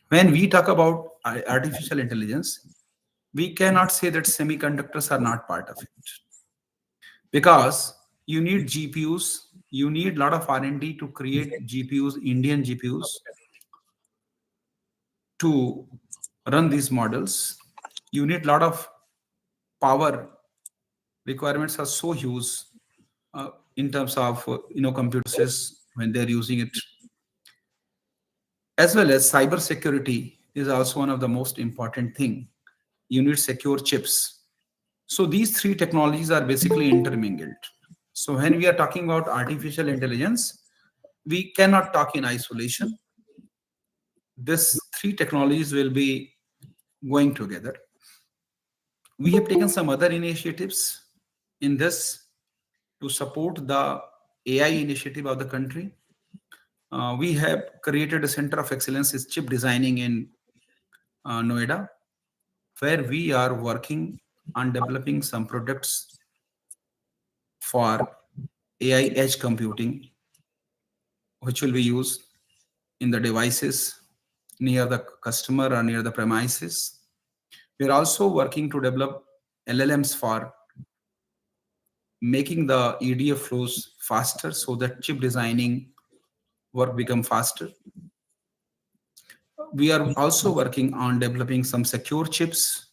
When we talk about artificial intelligence, we cannot say that semiconductors are not part of it, because you need GPUs, you need a lot of R&D to create GPUs, Indian GPUs, to run these models. You need a lot of power. Requirements are so huge in terms of computers when they're using it, as well as cyber security is also one of the most important thing. You need secure chips. So these three technologies are basically intermingled. So when we are talking about artificial intelligence, we cannot talk in isolation. This three technologies will be going together. We have taken some other initiatives in this to support the AI initiative of the country. We have created a center of excellence in chip designing in Noida, where we are working on developing some products for AI edge computing, which will be used in the devices near the customer or near the premises. We are also working to develop LLMs for making the EDF flows faster so that chip designing work become faster. We are also working on developing some secure chips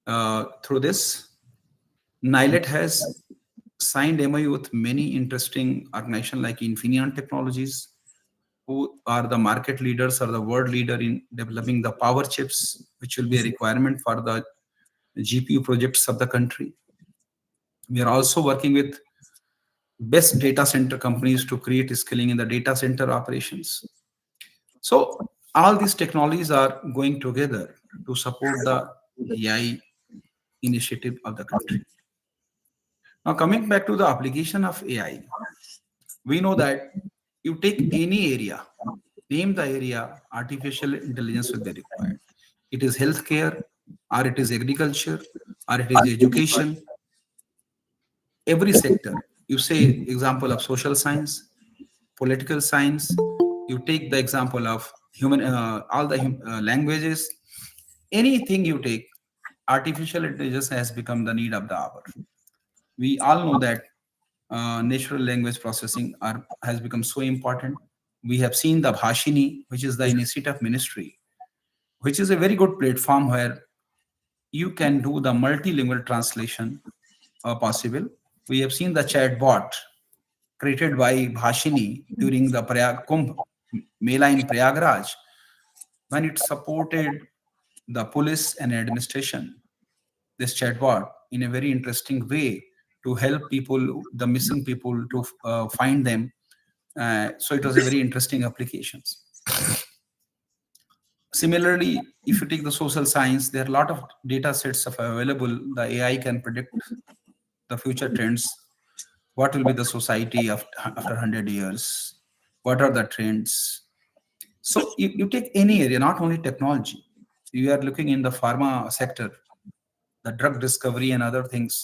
through this. NILET has signed MOU with many interesting organizations like Infineon Technologies, who are the market leaders or the world leader in developing the power chips, which will be a requirement for the GPU projects of the country. We are also working with best data center companies to create skilling in the data center operations. So all these technologies are going together to support the AI initiative of the country. Now, coming back to the application of AI, we know that you take any area, name the area, artificial intelligence will be required. It is healthcare, or it is agriculture, or it is education. Every sector, you say example of social science, political science, you take the example of human, all the languages, anything you take, artificial intelligence has become the need of the hour. We all know that natural language processing has become so important. We have seen the Bhashini, which is the initiative of ministry, which is a very good platform where you can do the multilingual translation possible. We have seen the chatbot created by Bhashini during the Kumbh Mela in Prayagraj, when it supported the police and administration, this chatbot, in a very interesting way to help people, the missing people, to find them. So it was a very interesting applications. Similarly, if you take the social science, there are a lot of data sets available. The AI can predict the future trends. What will be the society after 100 years? What are the trends? So you take any area, not only technology. You are looking in the pharma sector, the drug discovery and other things.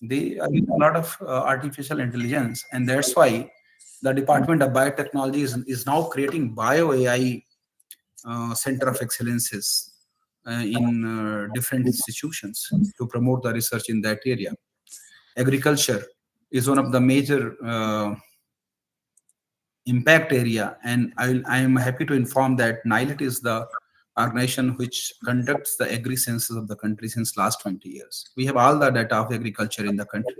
They are using a lot of artificial intelligence, and that's why the Department of Biotechnology is now creating Bio AI Center of Excellences in different institutions to promote the research in that area. Agriculture is one of the major impact area, and I am happy to inform that NILET is the organization which conducts the agri census of the country since last 20 years. We have all the data of agriculture in the country,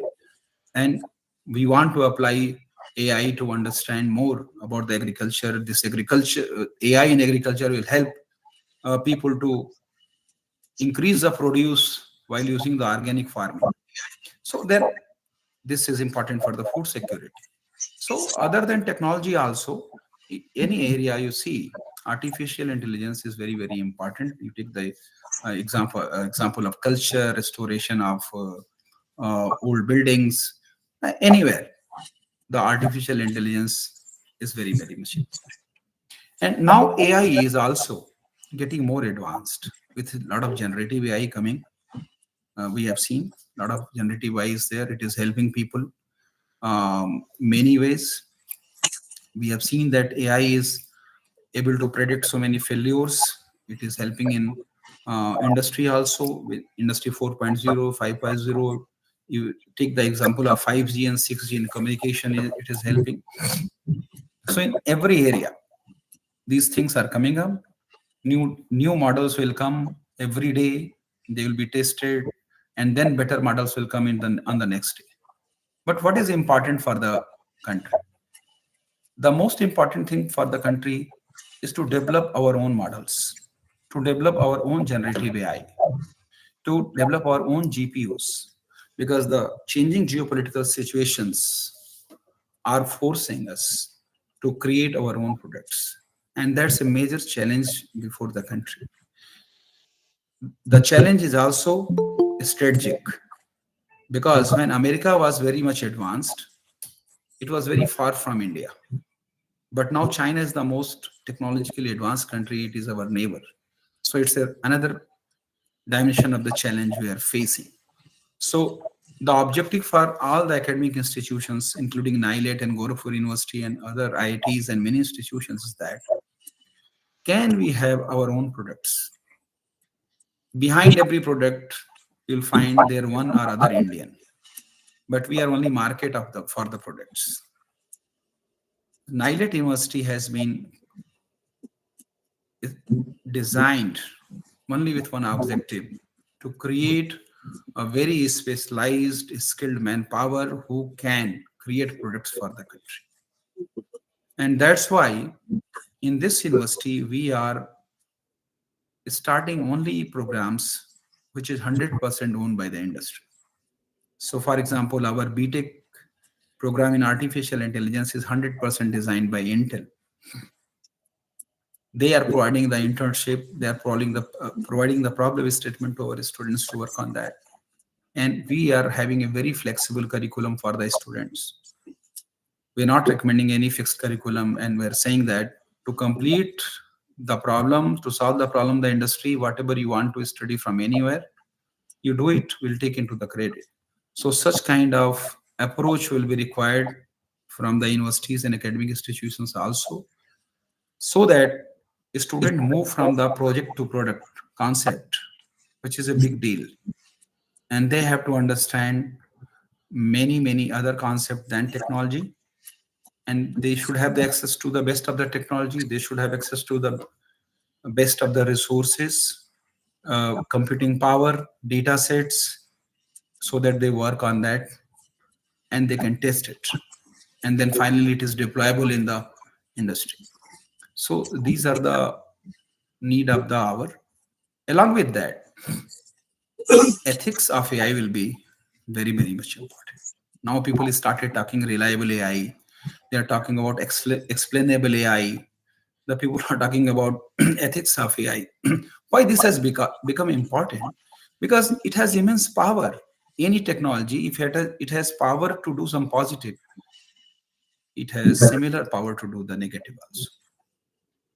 and we want to apply AI to understand more about the agriculture. This agriculture, AI in agriculture will help people to increase the produce while using the organic farming. So then this is important for the food security. So other than technology also, any area you see, artificial intelligence is very, very important. You take the example of culture, restoration of old buildings, anywhere, the artificial intelligence is very, very much important. And now AI is also getting more advanced with a lot of generative AI coming. We have seen a lot of generative AI is there. It is helping people. many ways. We have seen that AI is able to predict so many failures. It is helping in industry also with industry 4.0, 5.0. You take the example of 5G and 6G in communication, it is helping. So in every area, these things are coming up. New models will come every day. They will be tested, and then better models will come in on the next day. But what is important for the country? The most important thing for the country is to develop our own models, to develop our own generative AI, to develop our own GPUs, because the changing geopolitical situations are forcing us to create our own products. And that's a major challenge before the country. The challenge is also strategic, because when America was very much advanced, it was very far from India. But now China is the most technologically advanced country. It is our neighbor. So it's another dimension of the challenge we are facing. So the objective for all the academic institutions, including NILET and Gorakhpur University and other IITs and many institutions, is that can we have our own products? Behind every product, you'll find there one or other Indian, but we are only market of the for the products. NILET University has been designed only with one objective, to create a very specialized, skilled manpower who can create products for the country. And that's why in this university, we are starting only programs which is 100% owned by the industry. So, for example, our BTech program in artificial intelligence is 100% designed by Intel. They are providing the internship, they are providing the problem statement to our students to work on that. And we are having a very flexible curriculum for the students. We're not recommending any fixed curriculum, and we're saying that to complete the problem, to solve the problem, the industry, whatever you want to study from anywhere, you do it, we'll take into the credit. So such kind of approach will be required from the universities and academic institutions also, so that a student move from the project to product concept, which is a big deal. And they have to understand many other concepts than technology, and they should have the access to the best of the technology. They should have access to the best of the resources, computing power, data sets, so that they work on that and they can test it, and then finally it is deployable in the industry. So these are the need of the hour. Along with that, ethics of AI will be very much important. Now people started talking reliable AI. They are talking about explainable AI. The people are talking about ethics of AI. Why this has become important? Because it has immense power. Any technology, if it has power to do some positive, it has similar power to do the negative also.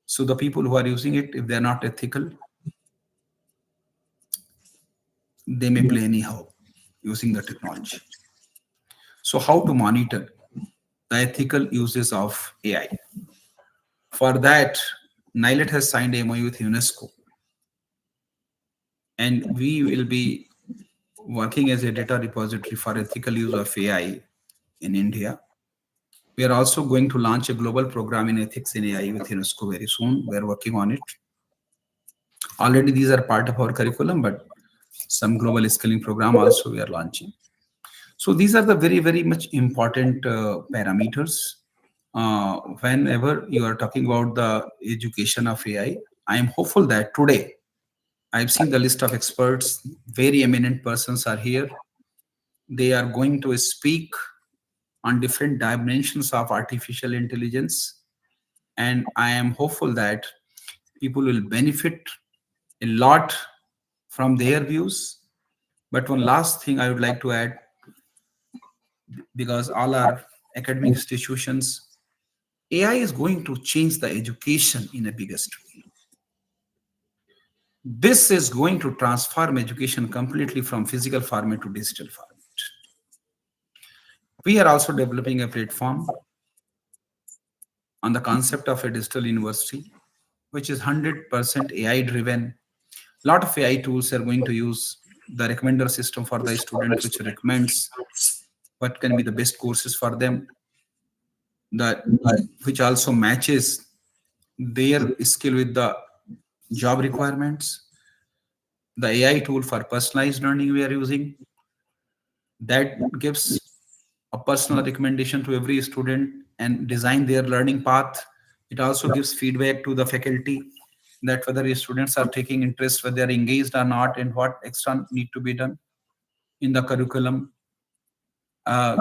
So the people who are using it, if they are not ethical, they may play anyhow using the technology. So how to monitor the ethical uses of AI? For that, NILET has signed a MOU with UNESCO, and we will be working as a data repository for ethical use of AI in India. We are also going to launch a global program in ethics in AI with UNESCO very soon. We are working on it. Already these are part of our curriculum, but some global skilling program also we are launching. So these are the very much important parameters. Whenever you are talking about the education of AI, I am hopeful that today I've seen the list of experts, very eminent persons are here. They are going to speak on different dimensions of artificial intelligence. And I am hopeful that people will benefit a lot from their views. But one last thing I would like to add, because all our academic institutions, AI is going to change the education in a biggest way. This is going to transform education completely from physical format to digital format. We are also developing a platform on the concept of a digital university, which is 100% AI driven. A lot of AI tools are going to use the recommender system for the student, which recommends what can be the best courses for them, that which also matches their skill with the job requirements. The AI tool for personalized learning we are using, that gives a personal recommendation to every student and design their learning path. It also gives feedback to the faculty that whether your students are taking interest, whether they are engaged or not, and what extra need to be done in the curriculum. Uh,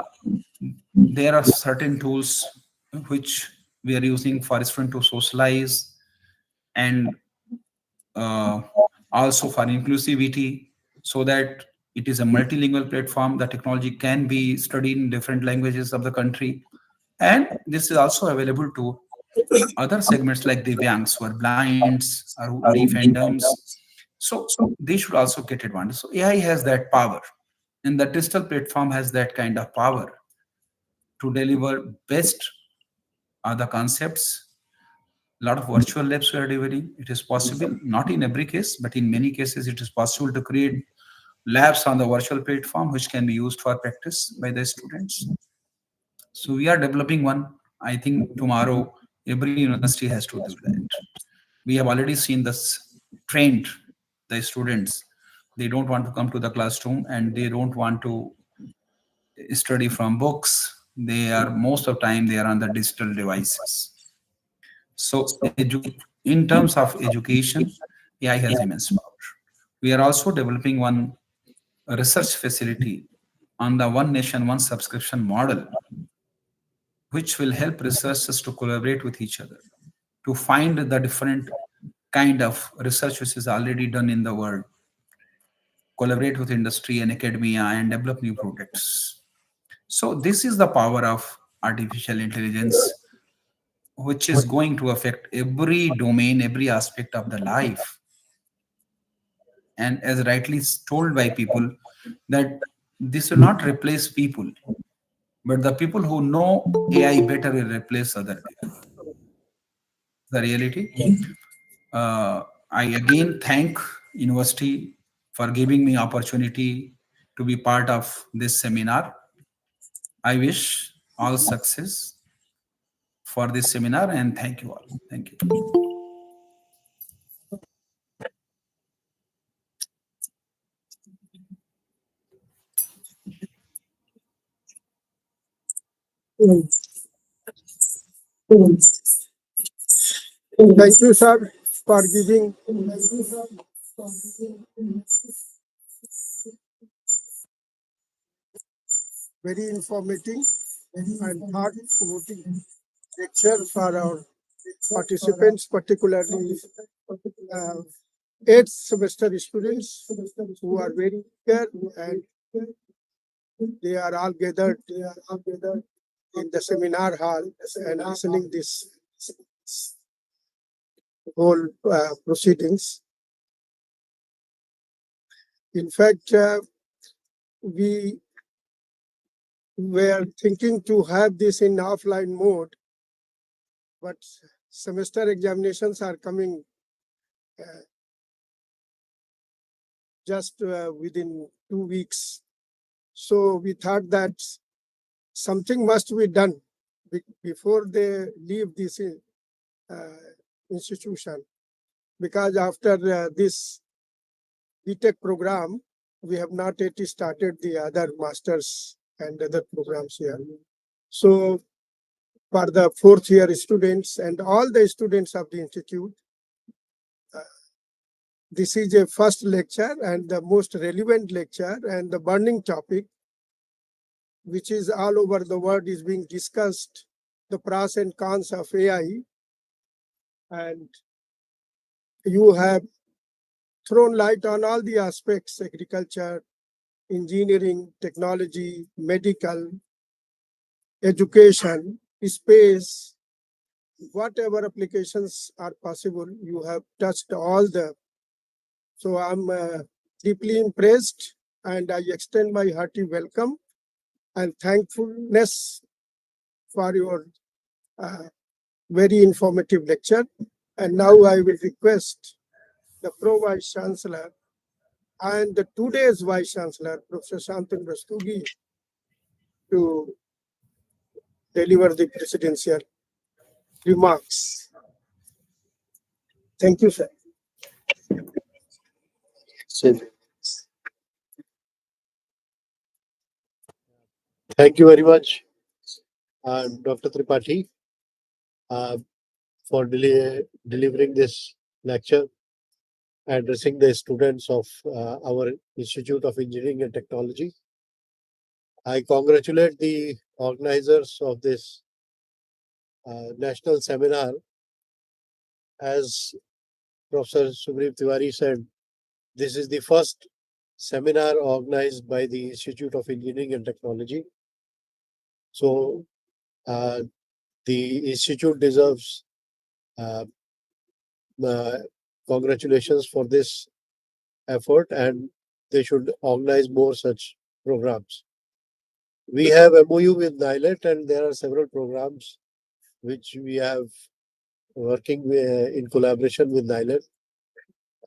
there are certain tools which we are using for students to socialize, and uh, also for inclusivity, so that it is a multilingual platform. The technology can be studied in different languages of the country, and this is also available to other segments like the Divyangs, who are blinds or who deaf and dumbs. So they should also get advantage. So AI has that power, and the digital platform has that kind of power to deliver best the concepts. A lot of virtual labs we are delivering. It is possible, not in every case, but in many cases, it is possible to create labs on the virtual platform which can be used for practice by the students. So we are developing one. I think tomorrow every university has to do that. We have already seen this trend. The students, they don't want to come to the classroom and they don't want to study from books. They are most of the time they are on the digital devices. So in terms of education, AI has immense power. We are also developing one research facility on the one nation, one subscription model, which will help researchers to collaborate with each other to find the different kind of research which is already done in the world, collaborate with industry and academia, and develop new products. So this is the power of artificial intelligence, which is going to affect every domain, every aspect of the life. And as rightly told by people, that this will not replace people, but the people who know AI better will replace other people. The reality. I again thank university for giving me opportunity to be part of this seminar. I wish all success for this seminar, and thank you all. Thank you. Thank you, sir, for giving very informative and thought-provoking lecture for our participants, particularly uh, eighth semester students who are very eager and they are all gathered in the seminar hall and listening this whole proceedings. In fact, we were thinking to have this in offline mode, but semester examinations are coming uh, just within 2 weeks. So we thought that something must be done before they leave this institution, because after this BTech program, we have not yet started the other masters and other programs here. So for the fourth year students and all the students of the institute, this is a first lecture and the most relevant lecture and the burning topic, which is all over the world is being discussed, the pros and cons of AI. And you have thrown light on all the aspects: agriculture, engineering, technology, medical, education, space, whatever applications are possible, you have touched all the. So I'm deeply impressed and I extend my hearty welcome and thankfulness for your very informative lecture. And now I will request the Pro Vice Chancellor and the today's Vice Chancellor, Professor Shantanu Rastogi, to deliver the presidential remarks. Thank you, sir. Thank you very much, Dr. Tripathi, for delivering this lecture, addressing the students of our Institute of Engineering and Technology. I congratulate the organizers of this national seminar. As Professor Sugriv Tiwari said, this is the first seminar organized by the Institute of Engineering and Technology. So the institute deserves congratulations for this effort, and they should organize more such programs. We have MOU with NILET, and there are several programs which we have working in collaboration with NILET.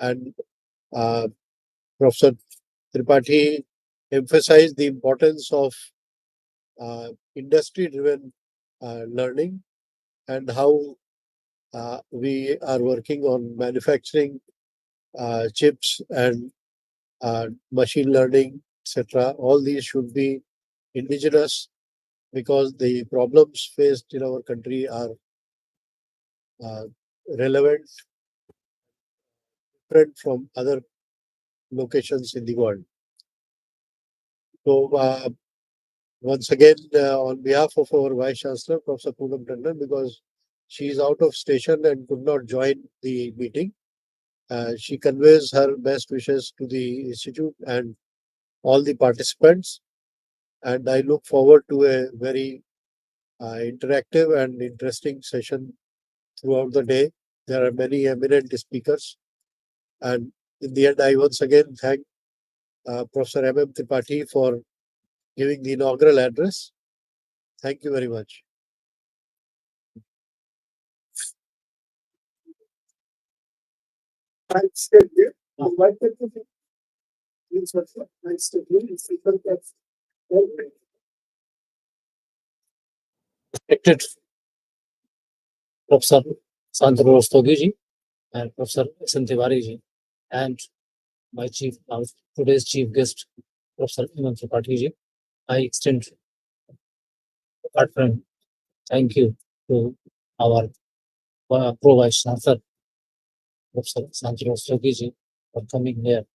And Professor Tripathi emphasized the importance of industry-driven learning and how we are working on manufacturing chips and machine learning, etc. All these should be indigenous because the problems faced in our country are relevant, different from other locations in the world. So once again, on behalf of our Vice Chancellor, Professor Poonam Tandon, because she is out of station and could not join the meeting, she conveys her best wishes to the Institute and all the participants. And I look forward to a very interactive and interesting session throughout the day. There are many eminent speakers. And in the end, I once again thank Professor M.M. Tripathi for giving the inaugural address. Thank you very much. Respected Professor Shantanu Rastogi ji and Professor S.N. Tiwari ji, and my today's chief guest, Professor M.M. Tripathi ji, I extend heartfelt thank you to our Pro Vice Chancellor, Professor Shantanu Rastogi ji, for coming here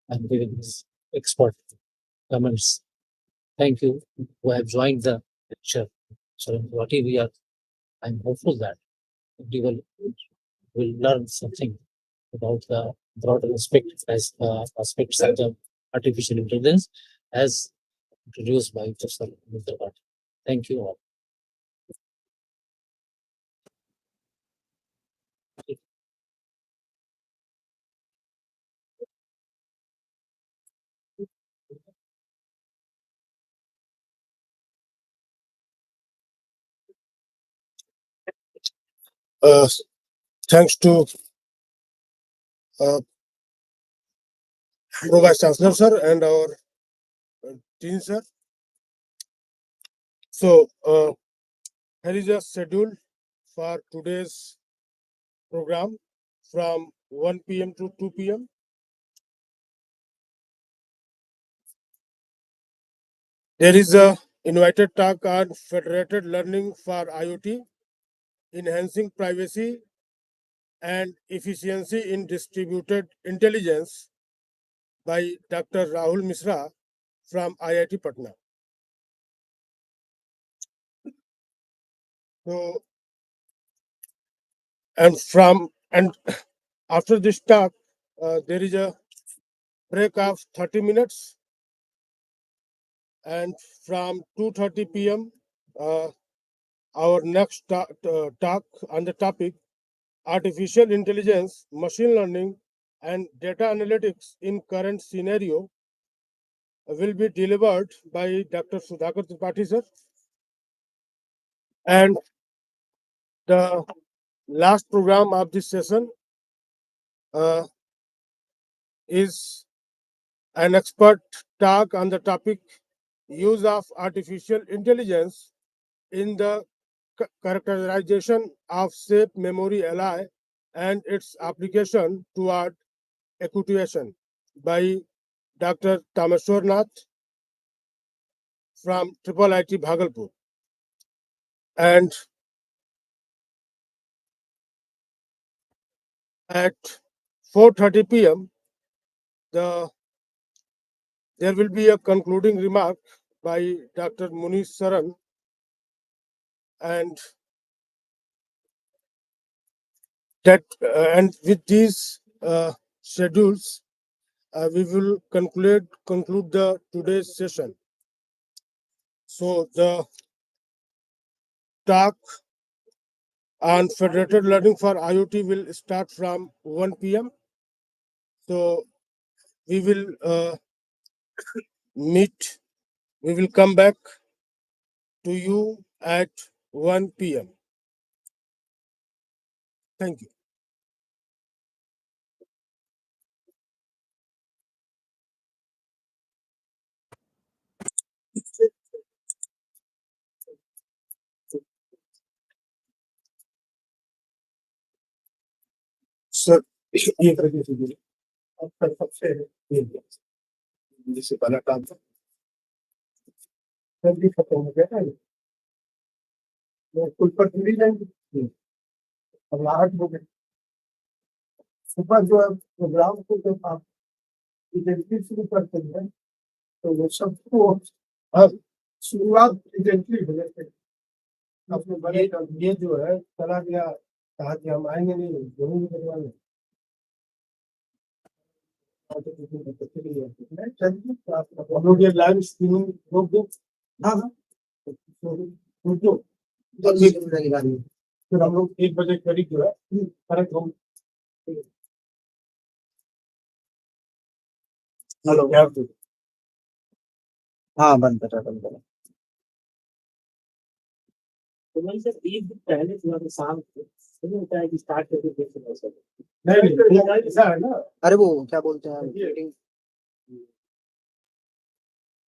and giving his expert comments. Thank you who have joined the lecture. So, I'm hopeful that everyone will learn something about the broader aspects of the artificial intelligence as introduced by Professor Mr. Bhatt. Thank you all. Thanks to Pro Vice Chancellor sir and our team sir. So here is a schedule for today's program from 1 p.m. to 2 p.m. There is a invited talk on federated learning for IoT, enhancing privacy and efficiency in distributed intelligence by Dr. Rahul Misra from IIT Patna. So, and after this talk, there is a break of 30 minutes, and from 2:30 p.m. Our next talk on the topic artificial intelligence, machine learning, and data analytics in current scenario will be delivered by Dr. Sudhakar Tripathi sir. And the last program of this session is an expert talk on the topic use of artificial intelligence in the characterization of shape memory LI and its application toward acculturation by Dr. Tameshwar Nath from IIIT Bhagalpur. And at 4:30 p.m., there will be a concluding remark by Dr. Munish Saran, and and with these schedules, we will conclude the today's session. So the talk on federated learning for IoT will start from 1 p.m. So we will meet. We will come back to you at 1 p.m. Thank you. Sir ये करके दीजिए अब तक सबसे जिससे पहला काम था जल्दी खत्म हो गया है वो कुल पर पूरी जाएंगे अब 8 हो गए सुबह जो है प्रोग्राम को जब आप इवेंटली शुरू करते हैं तो वो सबको अब शुरुआत इवेंटली हो जाते हैं अपने बड़े ये जो है चला गया कहा कि हम आएंगे नहीं जरूर करवाएंगे हम लोग ये लाइव स्ट्रीमिंग रोक दो हाँ हाँ रोक दो फिर हम लोग 1 बजे करीब जो है करेक्ट हम हेलो क्या हाँ बंद करा तो मैं सर 1 दिन पहले थोड़ा शाम को होता है कि स्टार्ट करके देख सकते हैं नहीं ऐसा है ना अरे वो क्या बोलते हैं मीटिंग